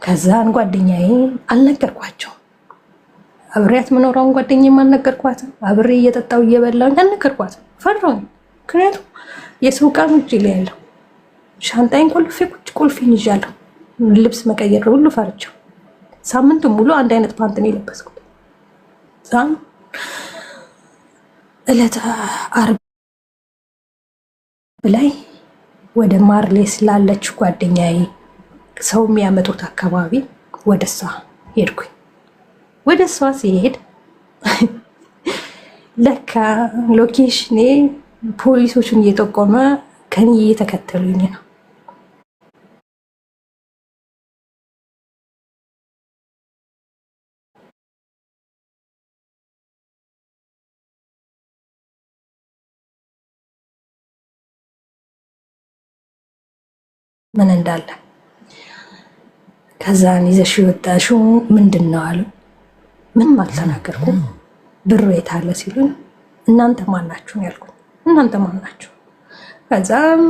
ከዛን ጓደኛዬ አልነገርኳቸው። አብሬያት ምኖረውን ጓደኛዬም አልነገርኳትም። አብሬ እየጠጣው እየበላሁኝ አልነገርኳትም። ፈራሁኝ። ምክንያቱም የሰው ዕቃ ነው እጄ ላይ ያለው። ሻንጣዬን ቆልፌ ቁልፌን ይዣለሁ። ልብስ መቀየር ሁሉ ፈርቼው ሳምንቱን ሙሉ አንድ አይነት ፓንት ነው የለበስኩት። ዕለተ ዓርብ ላይ ወደ ማርሌ ስላለች ጓደኛዬ ሰው የሚያመጡት አካባቢ ወደ እሷ ሄድኩኝ። ወደ እሷ ሲሄድ ለካ ሎኬሽኔ ፖሊሶችን እየጠቆመ ከኔ እየተከተሉኝ ነው። ምን እንዳለ ከዛን ይዘሽ የወጣሽው ምንድን ነው አሉ። ምንም አልተናገርኩም። ብሩ የት አለ ሲሉኝ እናንተ ማን ናችሁ ያልኩኝ። እናንተ ማን ናችሁ? ከዛም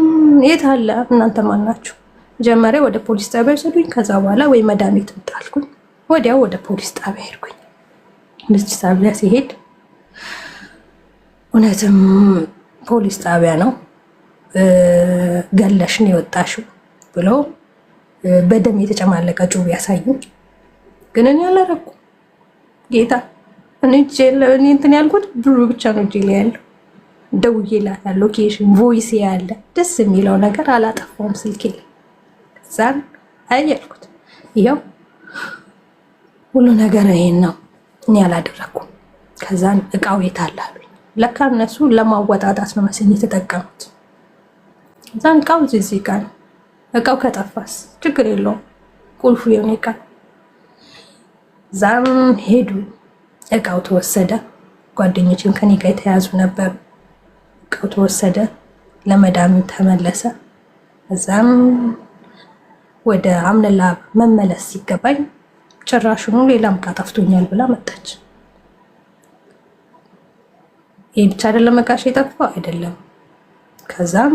የት አለ እናንተ ማን ናችሁ? መጀመሪያ ወደ ፖሊስ ጣቢያ ወሰዱኝ። ከዛ በኋላ ወይ መድኃኒት ጣልኩኝ። ወዲያው ወደ ፖሊስ ጣቢያ ሄድኩኝ። ፖሊስ ጣቢያ ሲሄድ እውነትም ፖሊስ ጣቢያ ነው ገለሽን የወጣሽው ብለው በደም የተጨማለቀ ጩቤ ያሳዩኝ። ግን እኔ አላረኩም። ጌታ እኔ እንትን ያልኩት ብሩ ብቻ ነው እጄ ላይ ያለው። ደውዬላታለሁ። ሎኬሽን ቮይስ ያለ ደስ የሚለው ነገር አላጠፋውም ስልኬ ላይ። ከዛን አያልኩት ይኸው ሁሉ ነገር ይሄን ነው እኔ አላደረኩም። ከዛን እቃው የት አለ አሉኝ። ለካ እነሱ ለማወጣጣት ነው መሰለኝ የተጠቀሙት። ከዛን እቃው እዚህ ጋር ነው። እቃው ከጠፋስ ችግር የለውም ቁልፉ የኔ እቃ። ዛም ሄዱ። እቃው ተወሰደ። ጓደኞቼም ከኔ ጋር የተያዙ ነበር። እቃው ተወሰደ። ለመዳም ተመለሰ። እዛም ወደ አምነላ መመለስ ሲገባኝ ጭራሹኑ ሌላም እቃ ጠፍቶኛል ብላ መጣች። ይህ ብቻ አይደለም እቃሽ የጠፋው አይደለም። ከዛም